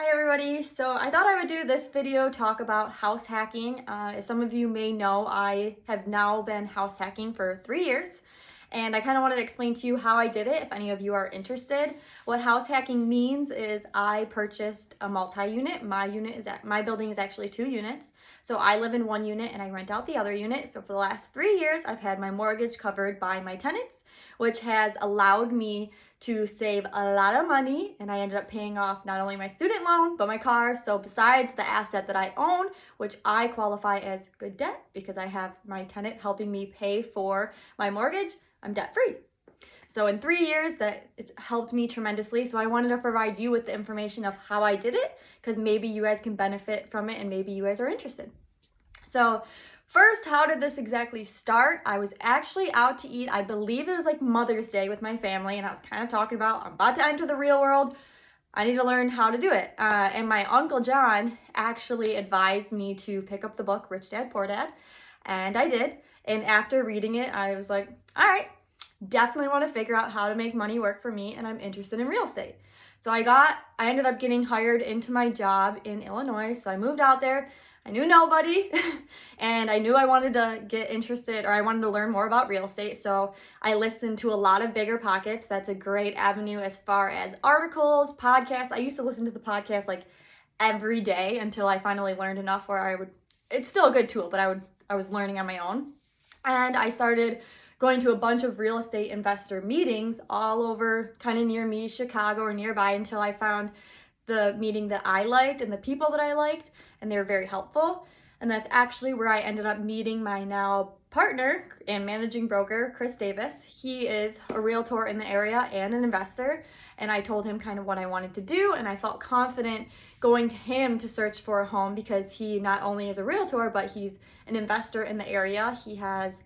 Hi everybody, so I thought I would do this video talk about house hacking. As some of you may know, I have now been house hacking for 3 years, and I kind of wanted to explain to you how I did it if any of you are interested. What house hacking means is I purchased a multi-unit. My building is actually 2 units, so I live in 1 unit and I rent out the other unit. So for the last 3 years, I've had my mortgage covered by my tenants, which has allowed me to save a lot of money, and I ended up paying off not only my student loan but my car. So besides the asset that I own, which I qualify as good debt because I have my tenant helping me pay for my mortgage, I'm debt free. So in 3 years it's helped me tremendously. So I wanted to provide you with the information of how I did it, because maybe you guys can benefit from it and maybe you guys are interested. So first, how did this exactly start? I was actually out to eat. I believe it was like Mother's Day with my family, and I was kind of talking about, I'm about to enter the real world. I need to learn how to do it. And my Uncle John actually advised me to pick up the book, Rich Dad, Poor Dad. And I did. And after reading it, I was like, all right, definitely want to figure out how to make money work for me, and I'm interested in real estate. So I ended up getting hired into my job in Illinois. So I moved out there. I knew nobody and I knew I wanted to get interested, or I wanted to learn more about real estate. So I listened to a lot of Bigger Pockets. That's a great avenue as far as articles, podcasts. I used to listen to the podcast like every day until I finally learned enough where it's still a good tool, but I was learning on my own. And I started going to a bunch of real estate investor meetings all over kind of near me, Chicago or nearby, until I found the meeting that I liked and the people that I liked, and they were very helpful. And that's actually where I ended up meeting my now partner and managing broker, Chris Davis. He is a realtor in the area and an investor, and I told him kind of what I wanted to do, and I felt confident going to him to search for a home because he not only is a realtor, but he's an investor in the area. He has,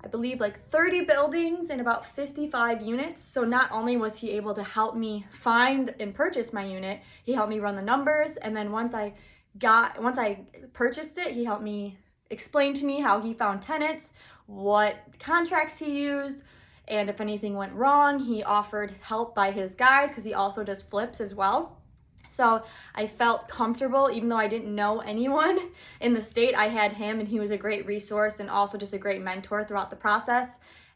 I believe, like 30 buildings and about 55 units. So not only was he able to help me find and purchase my unit, he helped me run the numbers. And then once I purchased it, he helped me explain to me how he found tenants, what contracts he used, and if anything went wrong, he offered help by his guys because he also does flips as well. So I felt comfortable, even though I didn't know anyone in the state. I had him, and he was a great resource and also just a great mentor throughout the process.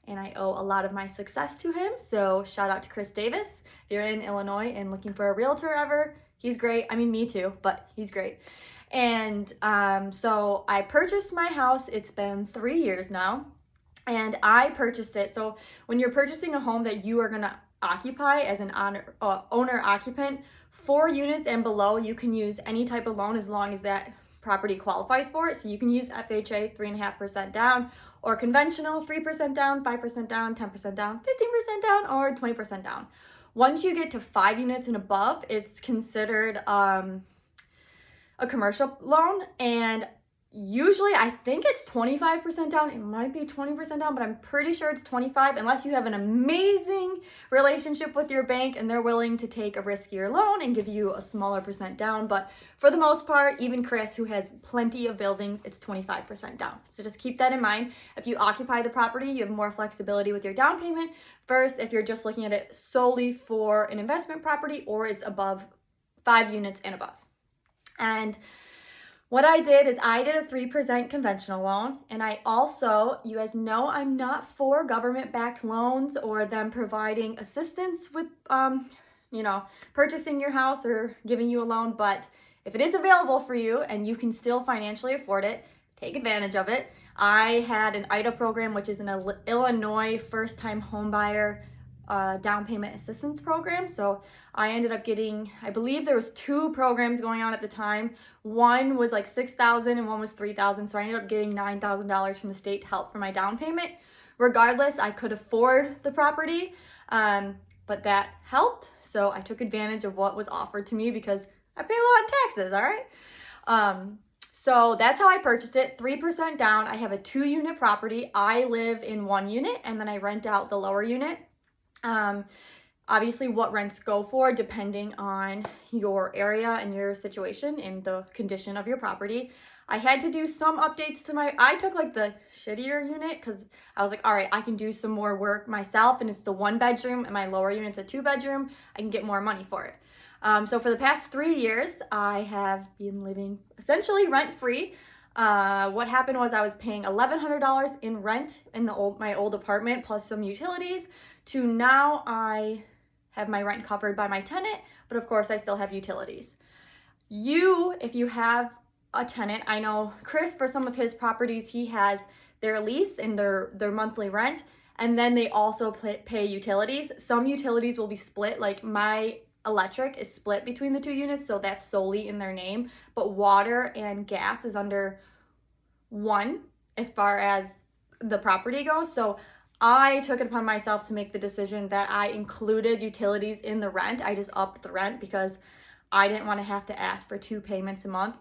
And I owe a lot of my success to him. So shout out to Chris Davis. If you're in Illinois and looking for a realtor ever, he's great. I mean, me too, but he's great. And so I purchased my house. It's been 3 years now, and I purchased it. So when you're purchasing a home that you are going to occupy as an owner occupant, 4 units and below, you can use any type of loan as long as that property qualifies for it. So you can use FHA 3.5% down, or conventional 3% down, 5% down, 10% down, 15% down, or 20% down. Once you get to 5 units and above, it's considered a commercial loan, and usually I think it's 25% down. It might be 20% down, but I'm pretty sure it's 25, unless you have an amazing relationship with your bank and they're willing to take a riskier loan and give you a smaller percent down. But for the most part, even Chris, who has plenty of buildings, it's 25% down. So just keep that in mind. If you occupy the property, you have more flexibility with your down payment versus if you're just looking at it solely for an investment property or it's above 5 units and above. And what I did is I did a 3% conventional loan, and I also, you guys know I'm not for government-backed loans or them providing assistance with, purchasing your house or giving you a loan, but if it is available for you and you can still financially afford it, take advantage of it. I had an IDA program, which is an Illinois first-time homebuyer down payment assistance program. So I ended up getting, I believe there was 2 programs going on at the time. One was like $6,000 and one was $3,000. So I ended up getting $9,000 from the state to help for my down payment. Regardless, I could afford the property, but that helped. So I took advantage of what was offered to me because I pay a lot in taxes, all right? So that's how I purchased it, 3% down. I have a 2-unit property. I live in 1 unit, and then I rent out the lower unit. Obviously what rents go for depending on your area and your situation and the condition of your property. I had to do some updates to I took like the shittier unit because I was like, all right, I can do some more work myself, and it's the 1 bedroom, and my lower unit's a 2 bedroom. I can get more money for it. So for the past 3 years, I have been living essentially rent-free. What happened was I was paying $1,100 in rent in my old apartment plus some utilities, to now I have my rent covered by my tenant, but of course I still have utilities. If you have a tenant, I know Chris, for some of his properties, he has their lease and their monthly rent, and then they also pay utilities. Some utilities will be split, like my electric is split between the 2 units, so that's solely in their name, but water and gas is under one as far as the property goes. So I took it upon myself to make the decision that I included utilities in the rent. I just upped the rent because I didn't want to have to ask for 2 payments a month.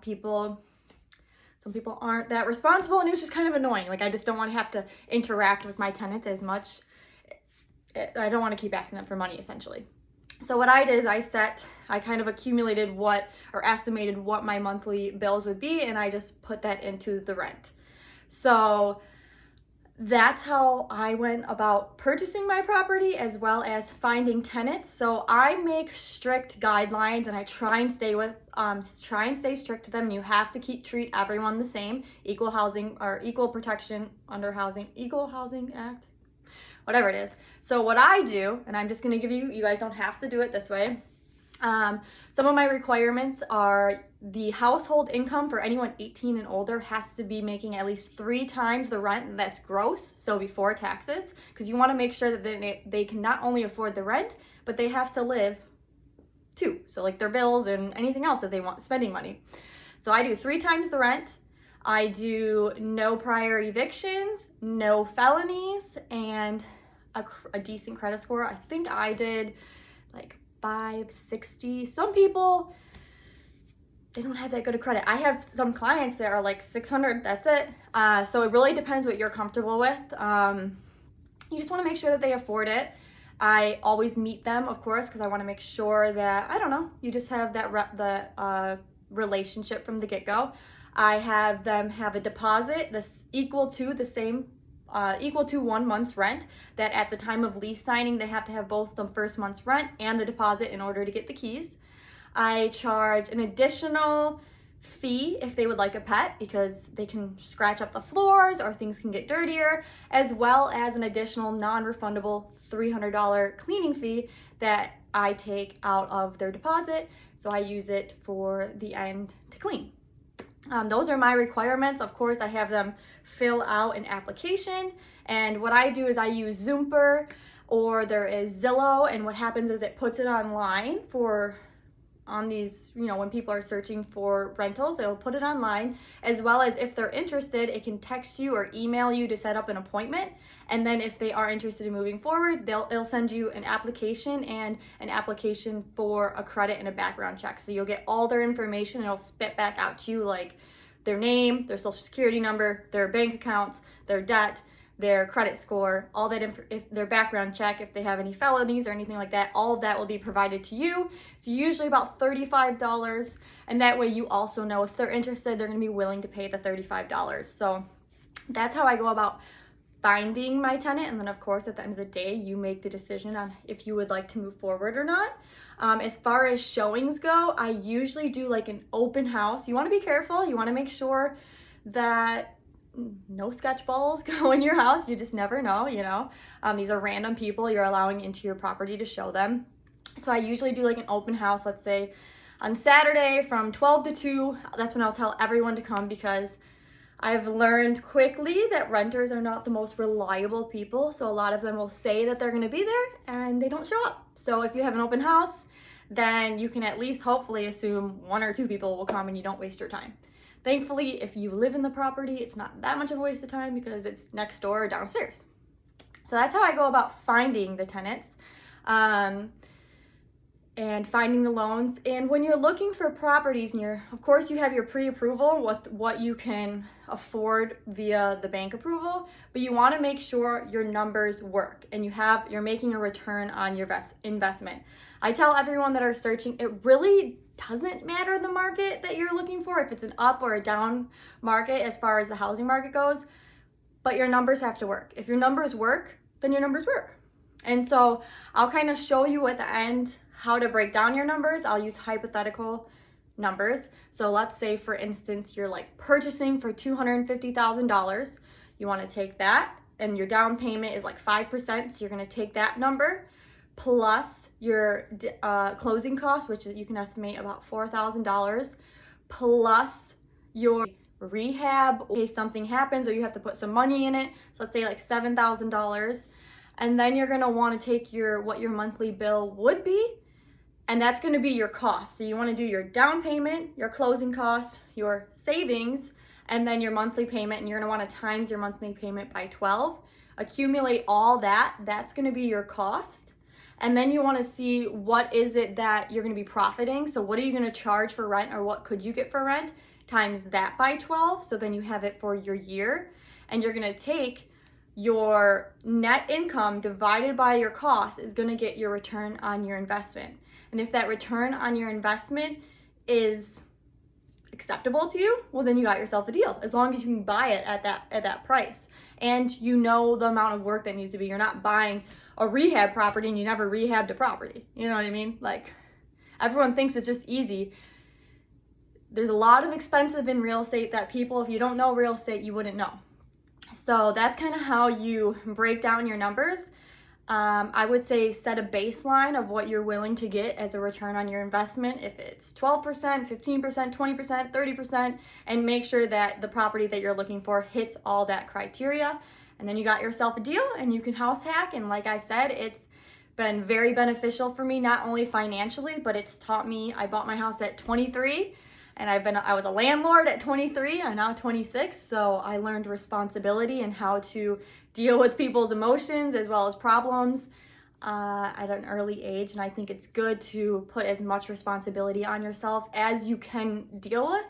Some people aren't that responsible, and it was just kind of annoying. Like, I just don't want to have to interact with my tenants as much. I don't want to keep asking them for money, essentially. So what I did is I kind of accumulated estimated what my monthly bills would be, and I just put that into the rent. So that's how I went about purchasing my property, as well as finding tenants. So I make strict guidelines, and I try and stay strict to them. You have to treat everyone the same. Equal housing or equal protection under Equal Housing Act, whatever it is. So what I do, and I'm just going to give you guys don't have to do it this way. Some of my requirements are the household income for anyone 18 and older has to be making at least 3 times the rent, and that's gross, so before taxes, because you want to make sure that they can not only afford the rent, but they have to live too. So like their bills and anything else that they want, spending money. So I do 3 times the rent. I do no prior evictions, no felonies, and a decent credit score. I think I did like 560. Some people, they don't have that good of credit. I have some clients that are like 600, that's it. So it really depends what you're comfortable with. You just want to make sure that they afford it. I always meet them, of course, because I want to make sure that, I don't know, you just have that relationship from the get-go. I have them have a deposit that's equal to 1 month's rent, that at the time of lease signing, they have to have both the first month's rent and the deposit in order to get the keys. I charge an additional fee if they would like a pet, because they can scratch up the floors or things can get dirtier, as well as an additional non-refundable $300 cleaning fee that I take out of their deposit, so I use it for the end to clean. Those are my requirements. Of course, I have them fill out an application, and what I do is I use Zoomper, or there is Zillow, and what happens is it puts it online on these, when people are searching for rentals, it'll put it online, as well as if they're interested, it can text you or email you to set up an appointment. And then if they are interested in moving forward, it'll send you an application and an application for a credit and a background check. So you'll get all their information, and it'll spit back out to you like their name, their social security number, their bank accounts, their debt, their credit score, all that, if their background check, if they have any felonies or anything like that, all of that will be provided to you. It's usually about $35, and that way you also know if they're interested, they're going to be willing to pay the $35. So that's how I go about finding my tenant, and then of course at the end of the day, you make the decision on if you would like to move forward or not. As far as showings go, I usually do like an open house. You want to be careful. You want to make sure that no sketch balls go in your house. You just never know, these are random people you're allowing into your property to show them. So I usually do like an open house, let's say on Saturday from 12 to 2. That's when I'll tell everyone to come, because I've learned quickly that renters are not the most reliable people. So a lot of them will say that they're going to be there and they don't show up. So if you have an open house, then you can at least hopefully assume 1 or 2 people will come and you don't waste your time. Thankfully, if you live in the property, it's not that much of a waste of time because it's next door or downstairs. So that's how I go about finding the tenants and finding the loans. And when you're looking for properties, of course, you have your pre-approval with what you can afford via the bank approval, but you want to make sure your numbers work and you're making a return on your investment. I tell everyone that are searching, it really doesn't matter the market that you're looking for, if it's an up or a down market as far as the housing market goes, but your numbers have to work. If your numbers work, then your numbers work. And so I'll kind of show you at the end how to break down your numbers, I'll use hypothetical numbers. So let's say, for instance, you're like purchasing for $250,000. You want to take that, and your down payment is like 5%. So you're going to take that number plus your closing costs, which you can estimate about $4,000, plus your rehab in case something happens or you have to put some money in it. So let's say like $7,000. And then you're going to want to take what your monthly bill would be, and that's going to be your cost. So you want to do your down payment, your closing cost, your savings, and then your monthly payment, and you're going to want to times your monthly payment by 12. Accumulate all that. That's going to be your cost. And then you want to see what is it that you're going to be profiting. So what are you going to charge for rent, or what could you get for rent? Times that by 12. So then you have it for your year. And you're going to take your net income divided by your cost is going to get your return on your investment. And if that return on your investment is acceptable to you, well, then you got yourself a deal, as long as you can buy it at that price. And you know the amount of work that needs to be. You're not buying a rehab property and you never rehabbed a property. You know what I mean? Like, everyone thinks it's just easy. There's a lot of expensive in real estate that people, if you don't know real estate, you wouldn't know. So that's kind of how you break down your numbers. I would say set a baseline of what you're willing to get as a return on your investment. If it's 12%, 15%, 20%, 30%, and make sure that the property that you're looking for hits all that criteria. And then you got yourself a deal and you can house hack. And like I said, it's been very beneficial for me, not only financially, but it's taught me. I bought my house at 23. And I was a landlord at 23. I'm now 26. So I learned responsibility and how to deal with people's emotions as well as problems at an early age. And I think it's good to put as much responsibility on yourself as you can deal with,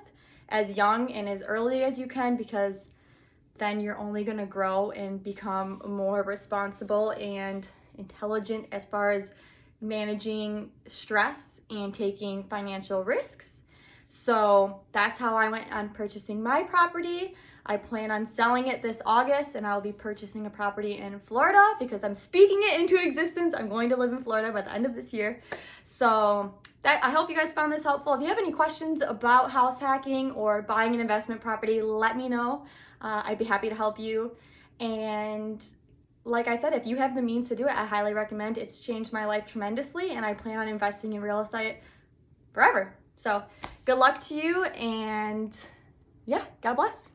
as young and as early as you can, because then you're only going to grow and become more responsible and intelligent as far as managing stress and taking financial risks. So that's how I went on purchasing my property. I plan on selling it this August, and I'll be purchasing a property in Florida because I'm speaking it into existence. I'm going to live in Florida by the end of this year. So I hope you guys found this helpful. If you have any questions about house hacking or buying an investment property, let me know. I'd be happy to help you. And like I said, if you have the means to do it, I highly recommend. It's changed my life tremendously, and I plan on investing in real estate forever. So good luck to you, and yeah, God bless.